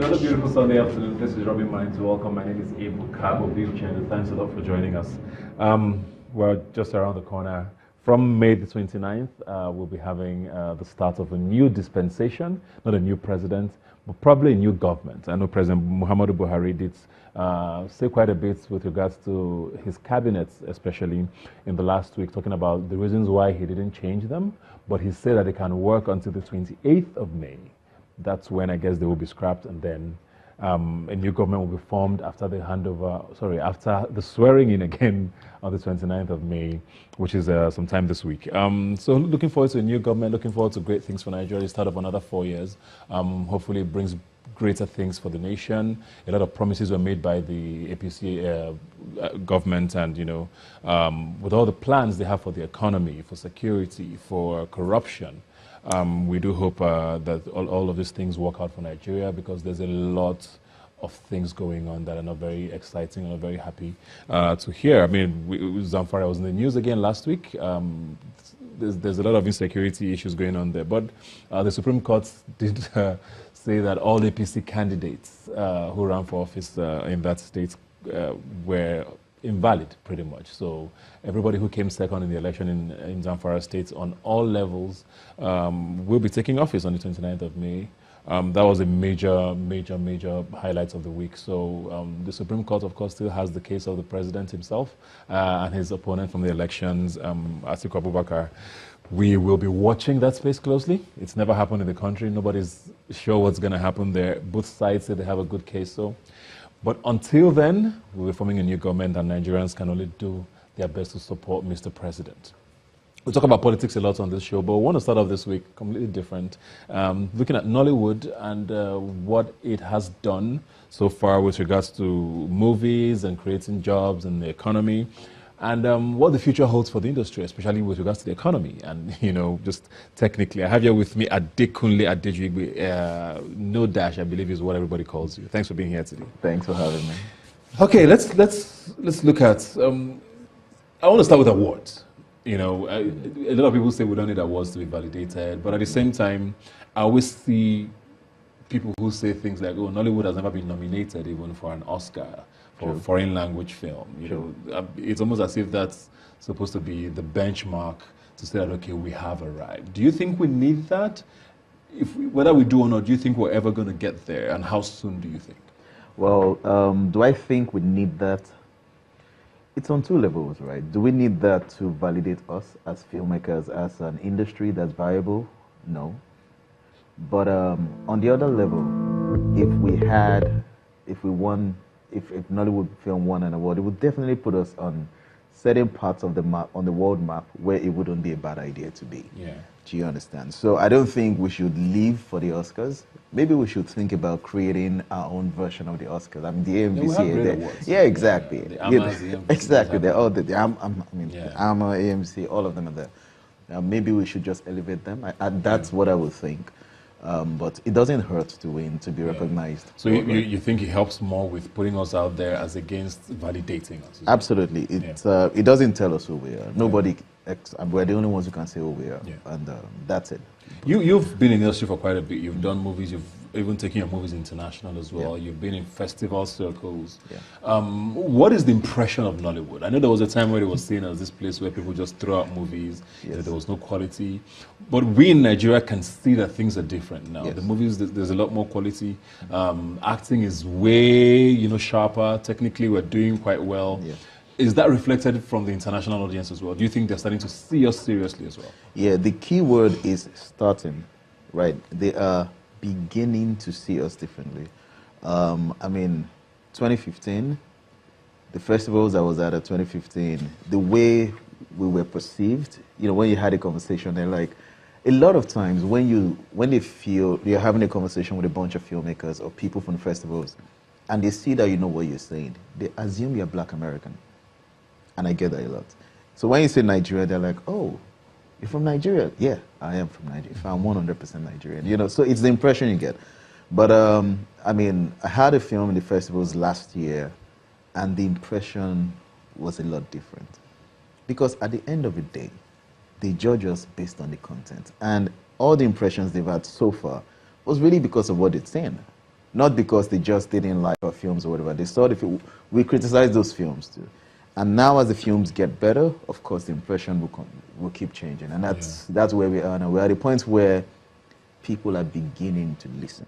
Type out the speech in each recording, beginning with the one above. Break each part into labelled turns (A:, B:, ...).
A: another beautiful Sunday afternoon. This is Robin Mines. Welcome. My name is Abel Cabo Wheelchair, and thanks a lot for joining us. We're just around the corner. From May the 29th, we'll be having the start of a new dispensation, not a new president, but probably a new government. I know President Muhammadu Buhari did say quite a bit with regards to his cabinet, especially in the last week, talking about the reasons why he didn't change them, but he said that they can work until the 28th of May. That's when I guess they will be scrapped, and then a new government will be formed after the after the swearing in again on the 29th of May, which is sometime this week. So looking forward to a new government, looking forward to great things for Nigeria, the start of another 4 years. Hopefully it brings greater things for the nation. A lot of promises were made by the APC government, and with all the plans they have for the economy, for security, for corruption, we do hope that all of these things work out for Nigeria, because there's a lot of things going on that are not very exciting and not very happy to hear. I mean, Zamfara was in the news again last week. There's a lot of insecurity issues going on there. But the Supreme Court did say that all APC candidates who ran for office in that state were invalid, pretty much. So everybody who came second in the election in Zamfara State on all levels will be taking office on the 29th of May. That was a major highlight of the week. So the Supreme Court, of course, still has the case of the president himself and his opponent from the elections, Atiku Abubakar. We will be watching that space closely. It's never happened in the country. Nobody's sure what's going to happen there. Both sides say they have a good case. But until then, we'll be forming a new government, and Nigerians can only do their best to support Mr. President. We talk about politics a lot on this show, but we want to start off this week completely different. Looking at Nollywood and what it has done so far with regards to movies and creating jobs and the economy, and what the future holds for the industry, especially with regards to the economy. And, just technically, I have here with me Adekunle Adejuyigbe, No Dash, I believe is what everybody calls you. Thanks for being here today.
B: Thanks for having me.
A: Okay, let's look at, I want to start with awards. A lot of people say we don't need awards to be validated, but at the same time, I always see people who say things like, oh, Nollywood has never been nominated even for an Oscar for a foreign language film. It's almost as if that's supposed to be the benchmark to say that, okay, we have arrived. Do you think we need that? Whether we do or not, do you think we're ever going to get there? And how soon do you think?
B: Well, do I think we need that? It's on two levels, right? Do we need that to validate us as filmmakers, as an industry that's viable? No. But on the other level, if Nollywood film won an award, it would definitely put us on certain parts of the map, on the world map, where it wouldn't be a bad idea to be.
A: Yeah.
B: Do you understand? So I don't think we should leave for the Oscars. Maybe we should think about creating our own version of the Oscars. I mean, the AMVC. Yeah, exactly.
A: The AMAs, the AMVC,
B: exactly. They're all the AMA, AMC, all of them are there. Maybe we should just elevate them. That's what I would think. But it doesn't hurt to win, to be recognized.
A: So you think it helps more with putting us out there as against validating us?
B: Absolutely. It doesn't tell us who we are. Nobody, we're the only ones who can say who we are. Yeah. And that's it.
A: You've been in the industry for quite a bit. You've done movies. You've even taken your movies international as well. Yeah. You've been in festival circles. Yeah. What is the impression of Nollywood? I know there was a time where it was seen as this place where people just throw out movies, that there was no quality. But we in Nigeria can see that things are different now. Yes. The movies, there's a lot more quality. Acting is way, sharper. Technically, we're doing quite well. Yes. Is that reflected from the international audience as well? Do you think they're starting to see us seriously as well?
B: Yeah, the key word is starting, right? They are beginning to see us differently. 2015, the festivals I was at 2015, the way we were perceived, when you had a conversation, they're like, a lot of times when they feel you're having a conversation with a bunch of filmmakers or people from the festivals, and they see that you know what you're saying, they assume you're Black American. And I get that a lot. So when you say Nigeria, they're like, oh, you're from Nigeria? Yeah, I am from Nigeria. I'm 100% Nigerian. So it's the impression you get. But I had a film in the festivals last year, and the impression was a lot different. Because at the end of the day, they judge us based on the content. And all the impressions they've had so far was really because of what it's saying. Not because they just didn't like our films or whatever. They saw we criticized those films too. And now as the films get better, of course the impression will keep changing. And that's where we are now. We're at a point where people are beginning to listen.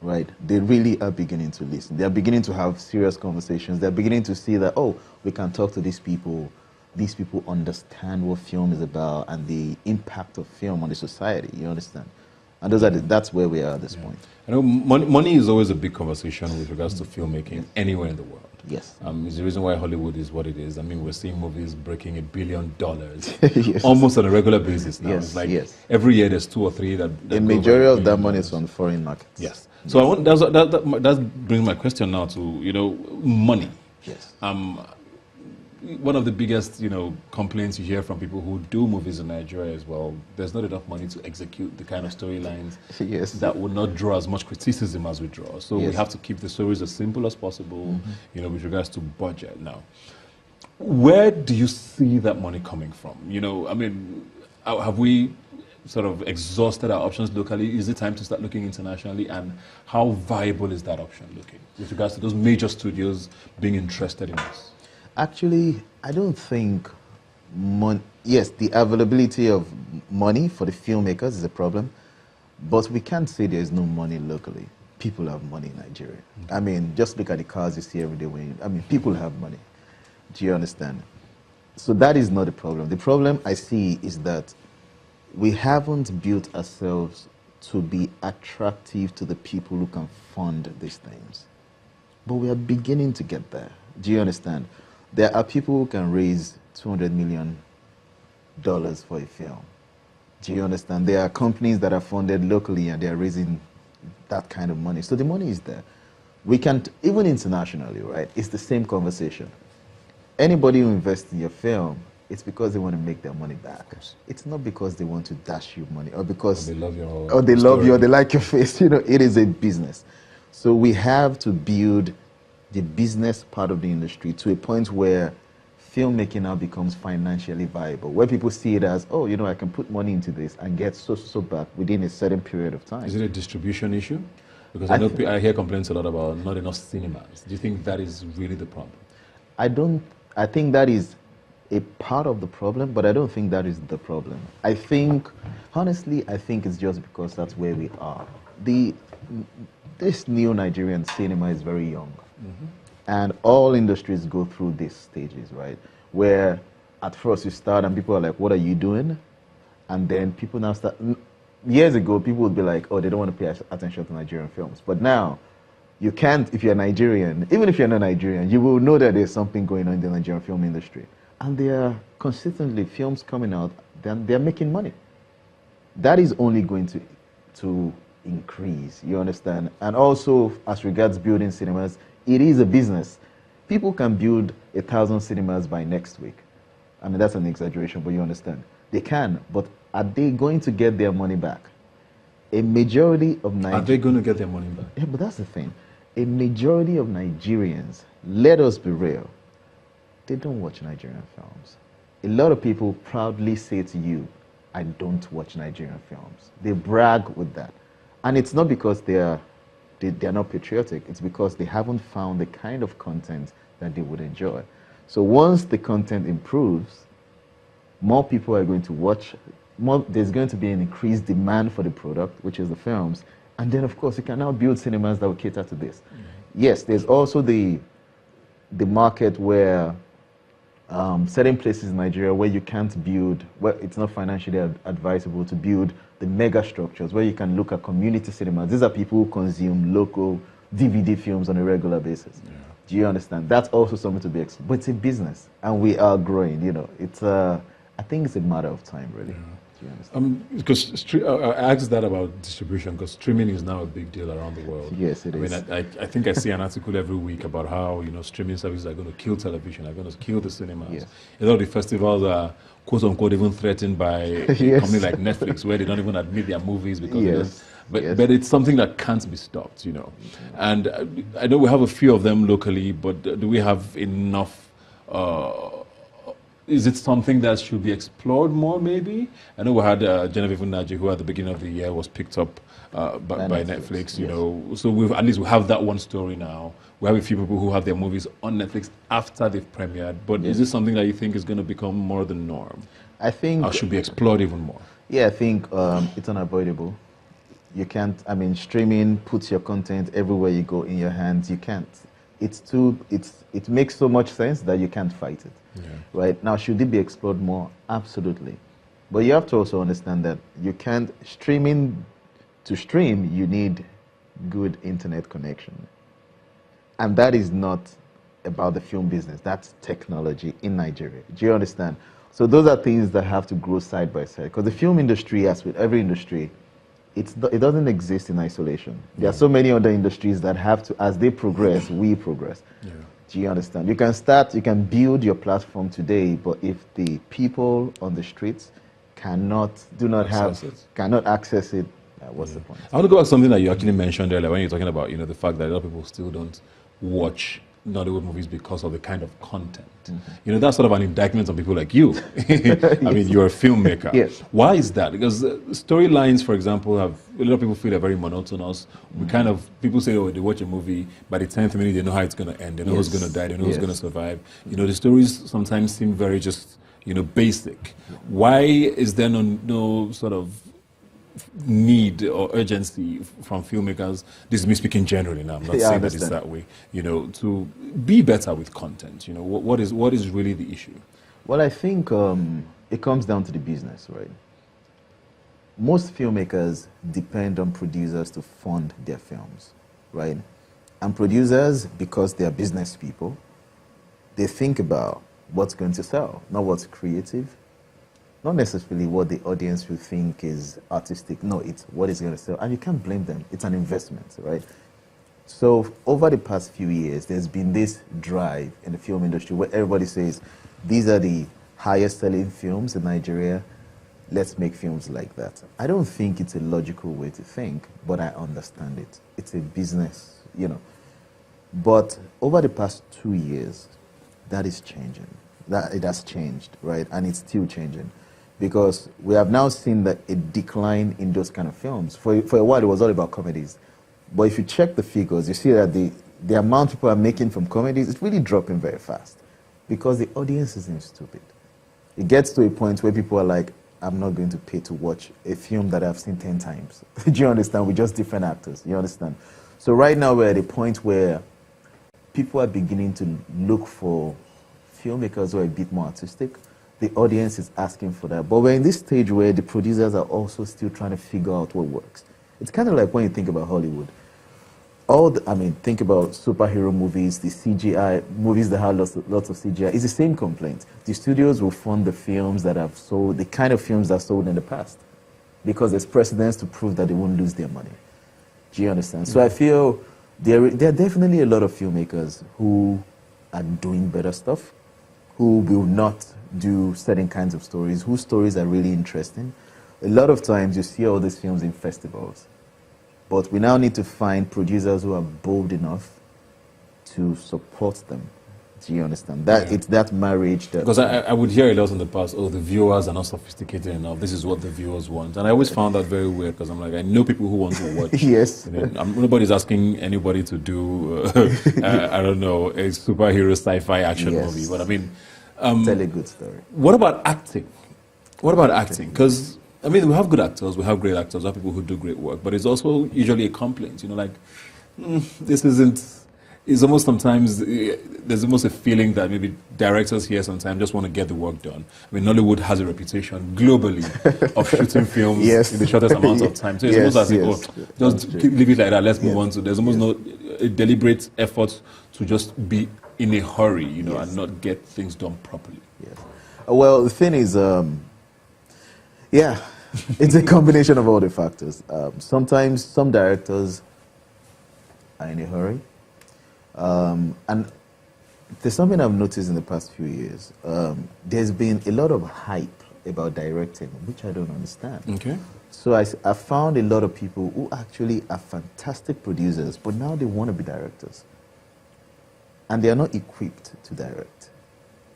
B: Right? They really are beginning to listen. They're beginning to have serious conversations. They're beginning to see that, oh, we can talk to these people. These people understand what film is about and the impact of film on the society. You understand? And that's where we are at this point.
A: I know money is always a big conversation with regards to filmmaking anywhere in the world.
B: Yes.
A: It's the reason why Hollywood is what it is. I mean, we're seeing movies breaking $1 billion
B: yes.
A: almost on a regular basis now.
B: Yes,
A: it's like
B: yes.
A: every year there's 2 or 3 that
B: the majority of that money is on foreign markets.
A: Yes. So I want, that brings my question now to, money.
B: Yes.
A: One of the biggest, complaints you hear from people who do movies in Nigeria is, well, there's not enough money to execute the kind of storylines
B: yes.
A: that would not draw as much criticism as we draw. So we have to keep the stories as simple as possible, with regards to budget. Now, where do you see that money coming from? Have we sort of exhausted our options locally? Is it time to start looking internationally? And how viable is that option looking with regards to those major studios being interested in us?
B: Actually, I don't think yes, the availability of money for the filmmakers is a problem, but we can't say there's no money locally. People have money in Nigeria. I mean, just look at the cars you see every day. People have money. Do you understand? So that is not the problem. The problem I see is that we haven't built ourselves to be attractive to the people who can fund these things. But we are beginning to get there. Do you understand? There are people who can raise $200 million for a film. Do you understand? There are companies that are funded locally and they are raising that kind of money. So the money is there. We can't, even internationally, right? It's the same conversation. Anybody who invests in your film, it's because they want to make their money back. It's not because they want to dash you money or because
A: they love your
B: or they love you or they like your face. It is a business. So we have to build the business part of the industry to a point where filmmaking now becomes financially viable, where people see it as, oh, I can put money into this and get so back within a certain period of time.
A: Is it a distribution issue? Because I hear complaints a lot about not enough cinemas. Do you think that is really the problem?
B: I think that is a part of the problem, but I don't think that is the problem. Honestly, I think it's just because that's where we are. This new Nigerian cinema is very young. And all industries go through these stages, right? Where at first you start and people are like, what are you doing? And then people now start, years ago, people would be like, oh, they don't want to pay attention to Nigerian films. But now, you can't, if you're Nigerian, even if you're not Nigerian, you will know that there's something going on in the Nigerian film industry. And there are consistently films coming out, they're making money. That is only going to increase, you understand? And also, as regards building cinemas, it is a business. People can build 1,000 cinemas by next week. I mean, that's an exaggeration, but you understand. They can, but are they going to get their money back? A majority of Nigerians... Are
A: they going to get their money back?
B: Yeah, but that's the thing. A majority of Nigerians, let us be real, they don't watch Nigerian films. A lot of people proudly say to you, I don't watch Nigerian films. They brag with that. And it's not because they're not patriotic. It's because they haven't found the kind of content that they would enjoy. So once the content improves, more people are going to watch. There's going to be an increased demand for the product, which is the films. And then, of course, you can now build cinemas that will cater to this. Yes, there's also the market where certain places in Nigeria where you can't build, where it's not financially advisable to build the mega structures, where you can look at community cinemas. These are people who consume local DVD films on a regular basis. Yeah. Do you understand? That's also something to be explored. But it's a business, and we are growing. I think it's a matter of time, really. Yeah. Do you understand?
A: Because I asked that about distribution, because streaming is now a big deal around the world.
B: Yes, it is.
A: I think I see an article every week about how streaming services are going to kill television, are going to kill the cinemas.
B: Yes.
A: A lot of the festivals are quote unquote even threatened by a company like Netflix, where they don't even admit their movies because but it's something that can't be stopped, And I know we have a few of them locally, but do we have enough is it something that should be explored more, maybe? I know we had Genevieve Unaji, who at the beginning of the year was picked up by Netflix, you
B: yes.
A: know. So at least we have that one story now. We have a few people who have their movies on Netflix after they've premiered. But
B: Yes.
A: is this something that you think is going to become more the norm?
B: I think...
A: Or should be explored even more?
B: Yeah, I think it's unavoidable. You can't, I mean, streaming puts your content everywhere you go in your hands. You can't. It makes so much sense that you can't fight it.
A: Yeah.
B: Right? Now, should it be explored more? Absolutely. But you have to also understand that you can't, to stream, you need good internet connection. And that is not about the film business. That's technology in Nigeria. Do you understand? So those are things that have to grow side by side. Because the film industry, as with every industry, it doesn't exist in isolation. There are so many other industries that have to, as they progress, we progress. Yeah. Do you understand? You can build your platform today, but if the people on the streets cannot access it, what's the point?
A: I want to go back to something that you actually mentioned earlier when you're talking about, you know, the fact that a lot of people still don't watch Nollywood movies because of the kind of content. Mm-hmm. You know, that's sort of an indictment on people like you. I mean, you're a filmmaker.
B: Yes.
A: Why is that? Because storylines, for example, a lot of people feel are very monotonous. We kind of, people say, oh, they watch a movie, by the 10th minute, they know how it's going to end. They know who's going to die. They know who's going to survive. You know, the stories sometimes seem very just, you know, basic. Why is there no sort of need or urgency from filmmakers, this is me speaking generally now, I'm not saying that it's that way, you know, to be better with content? You know, what is really the issue?
B: Well, I think it comes down to the business, right? Most filmmakers depend on producers to fund their films, right? And producers, because they are business people, they think about what's going to sell, not what's creative, not necessarily what the audience will think is artistic. No, it's what is going to sell. And you can't blame them. It's an investment, right? So over the past few years, there's been this drive in the film industry where everybody says, these are the highest selling films in Nigeria. Let's make films like that. I don't think it's a logical way to think, but I understand it. It's a business, you know. But over the past 2 years, that is changing. It has changed, right? And it's still changing. Because we have now seen that a decline in those kind of films. For a while, it was all about comedies. But if you check the figures, you see that the amount people are making from comedies is really dropping very fast. Because the audience isn't stupid. It gets to a point where people are like, I'm not going to pay to watch a film that I've seen 10 times. Do you understand? We're just different actors. You understand? So right now, we're at a point where people are beginning to look for filmmakers who are a bit more artistic. The audience is asking for that. But we're in this stage where the producers are also still trying to figure out what works. It's kind of like when you think about Hollywood. Think about superhero movies, the CGI, movies that have lots of CGI. It's the same complaint. The studios will fund the films that have sold, the kind of films that sold in the past. Because there's precedence to prove that they won't lose their money. Do you understand? So I feel there are definitely a lot of filmmakers who are doing better stuff, who will not do certain kinds of stories, whose stories are really interesting. A lot of times you see all these films in festivals. But we now need to find producers who are bold enough to support them. Do you understand? It's that marriage that...
A: Because I would hear a lot in the past, oh, the viewers are not sophisticated enough. This is what the viewers want. And I always found that very weird because I'm like, I know people who want to watch.
B: Yes.
A: You know, nobody's asking anybody to do, I don't know, a superhero sci-fi action movie. But I mean...
B: tell a good story.
A: What about acting? What about acting? Because, I mean, we have good actors, we have great actors, we have people who do great work, but it's also usually a complaint, you know, like, this isn't... It's almost sometimes, there's almost a feeling that maybe directors here sometimes just want to get the work done. I mean, Nollywood has a reputation globally of shooting films in the shortest amount of time. So it's almost as if, just leave it like that, let's move on to... There's almost no a deliberate effort to just be in a hurry, you know, and not get things done properly.
B: Yes. Well, the thing is, it's a combination of all the factors. Sometimes some directors are in a hurry. And there's something I've noticed in the past few years. There's been a lot of hype about directing, which I don't understand.
A: Okay.
B: So I found a lot of people who actually are fantastic producers, but now they want to be directors. And they are not equipped to direct.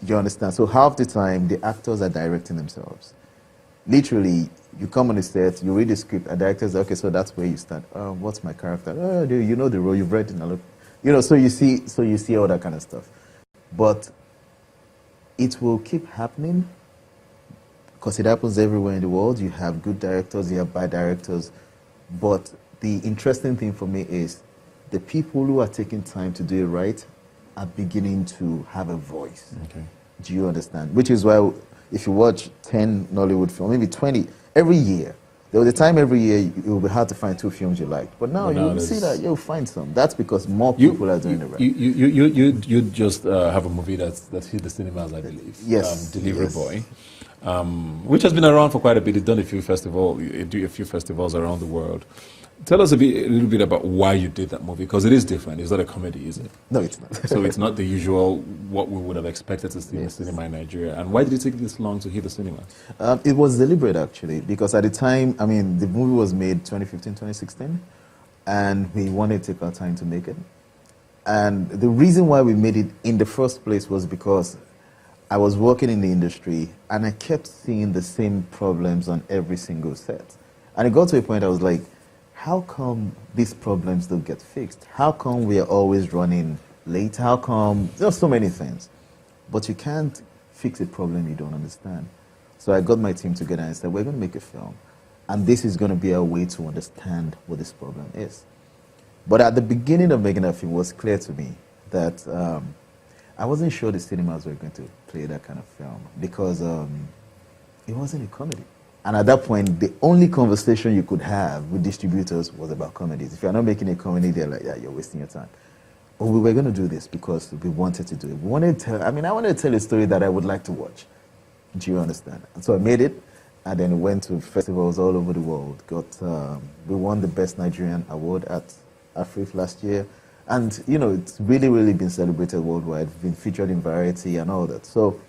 B: You understand? So half the time, the actors are directing themselves. Literally, you come on the set, you read the script, a director says, okay, so that's where you start. What's my character? Oh, dude, you know the role, you've read it a lot. You know, so you see all that kind of stuff. But it will keep happening because it happens everywhere in the world. You have good directors, you have bad directors. But the interesting thing for me is the people who are taking time to do it right are beginning to have a voice.
A: Okay.
B: Do you understand? Which is why if you watch 10 Nollywood films, maybe 20, every year, there was a time every year it will be hard to find 2 films you liked. But now you see that you'll find some. That's because more people are doing it right.
A: You just have a movie that's hit the cinemas, I believe.
B: Yes.
A: Delivery Boy. Which has been around for quite a bit. It's done a few festivals around the world. Tell us a little bit about why you did that movie, because it is different. It's not a comedy, is it?
B: No, it's not.
A: So it's not the usual, what we would have expected to see in the cinema in Nigeria. And why did it take this long to hit the cinema?
B: It was deliberate, actually, because at the time, I mean, the movie was made 2015, 2016, and we wanted to take our time to make it. And the reason why we made it in the first place was because I was working in the industry, and I kept seeing the same problems on every single set. And it got to a point I was like, how come these problems don't get fixed? How come we are always running late? How come? There's so many things. But you can't fix a problem you don't understand. So I got my team together and said, we're going to make a film. And this is going to be our way to understand what this problem is. But at the beginning of making that film, it was clear to me that I wasn't sure the cinemas were going to play that kind of film because it wasn't a comedy. And at that point, the only conversation you could have with distributors was about comedies. If you're not making a comedy, they're like, yeah, you're wasting your time. But we were going to do this because we wanted to do it. We wanted to I wanted to tell a story that I would like to watch. Do you understand? And so I made it, and then went to festivals all over the world. We won the Best Nigerian Award at Afrif last year. And, you know, it's really, really been celebrated worldwide, been featured in Variety and all that. So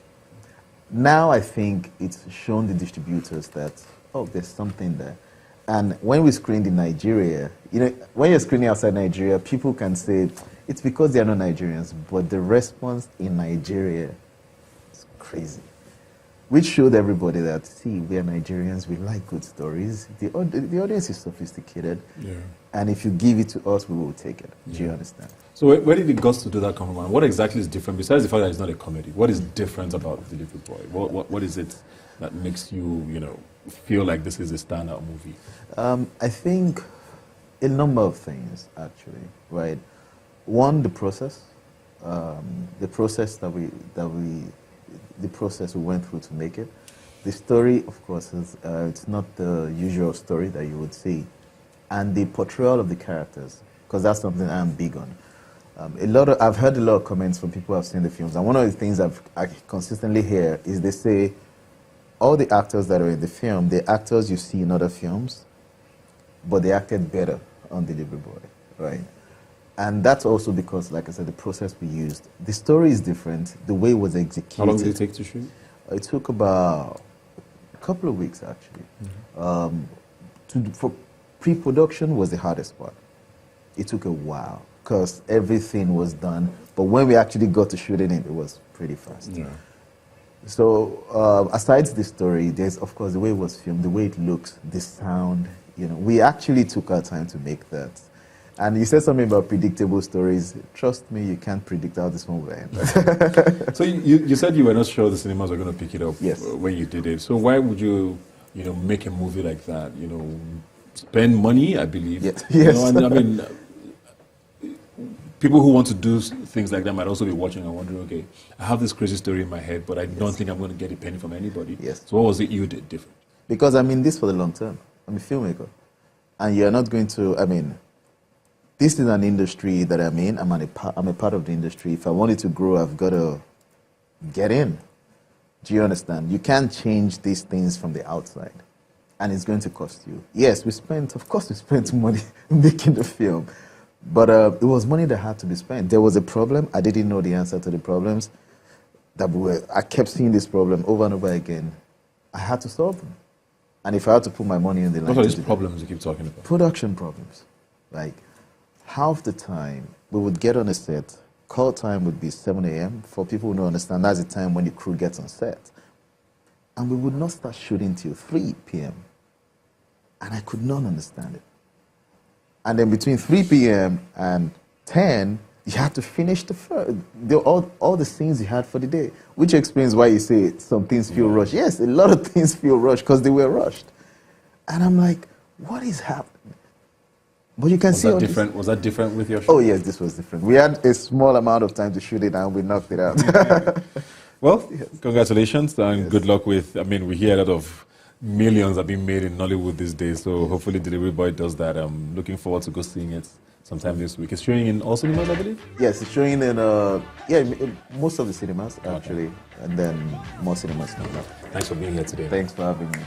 B: now I think it's shown the distributors that, oh, there's something there. And when we screened in Nigeria, you know, when you're screening outside Nigeria, people can say, it's because they're not Nigerians, but the response in Nigeria is crazy. Which showed everybody that, see, we are Nigerians, we like good stories. The audience is sophisticated. Yeah. And if you give it to us, we will take it. Do you understand?
A: So where did the guts to do that come from? What exactly is different, besides the fact that it's not a comedy? What is different about Delivery Boy? What is it that makes you, you know, feel like this is a standout movie?
B: I think a number of things, actually, right? One, the process. The process the process we went through to make it. The story, of course, is it's not the usual story that you would see. And the portrayal of the characters, because that's something I'm big on. I've heard a lot of comments from people who have seen the films, and one of the things I consistently hear is they say, all the actors that are in the film, the actors you see in other films, but they acted better on Delivery Boy, right? And that's also because, like I said, the process we used. The story is different, the way it was executed.
A: How long did it take to shoot?
B: It took about a couple of weeks, actually. Mm-hmm. For pre-production was the hardest part. It took a while, because everything was done. But when we actually got to shooting it was pretty fast. Yeah. So, aside the story, there's, of course, the way it was filmed, the way it looks, the sound. You know, we actually took our time to make that. And you said something about predictable stories. Trust me, you can't predict how this one will end.
A: So you said you were not sure the cinemas were going to pick it up when you did it. So why would you know, make a movie like that? You know, spend money, I believe.
B: Yes.
A: You know, and I mean, people who want to do things like that might also be watching and wondering, okay, I have this crazy story in my head, but I don't think I'm going to get a penny from anybody. Yes. So what was it you did different?
B: Because I'm in this for the long term. I'm a filmmaker. And you're not going to, this is an industry that I'm in. I'm a part of the industry. If I wanted to grow, I've got to get in. Do you understand? You can't change these things from the outside. And it's going to cost you. Yes, of course we spent money making the film. But it was money that had to be spent. There was a problem. I didn't know the answer to the problems. I kept seeing this problem over and over again. I had to solve them. And if I had to put my money in the line...
A: What are these problems you keep talking about?
B: Production problems. Like, half the time, we would get on a set, call time would be 7 a.m. For people who don't understand, that's the time when the crew gets on set. And we would not start shooting till 3 p.m. And I could not understand it. And then between 3 p.m. and 10, you had to finish all the scenes you had for the day, which explains why you say some things feel rushed. Yes, a lot of things feel rushed because they were rushed. And I'm like, what is happening? But you can see
A: that different. Was that different with your show?
B: Oh yes, this was different. We had a small amount of time to shoot it and we knocked it out.
A: Well, congratulations and good luck with, I mean, we hear a lot of millions are being made in Nollywood these days, so hopefully Delivery Boy does that. I'm looking forward to go seeing it sometime this week. It's showing in all cinemas, I believe?
B: Yes, it's showing in, in most of the cinemas, actually, and then more cinemas.
A: Thanks for being here today.
B: Thanks for having me.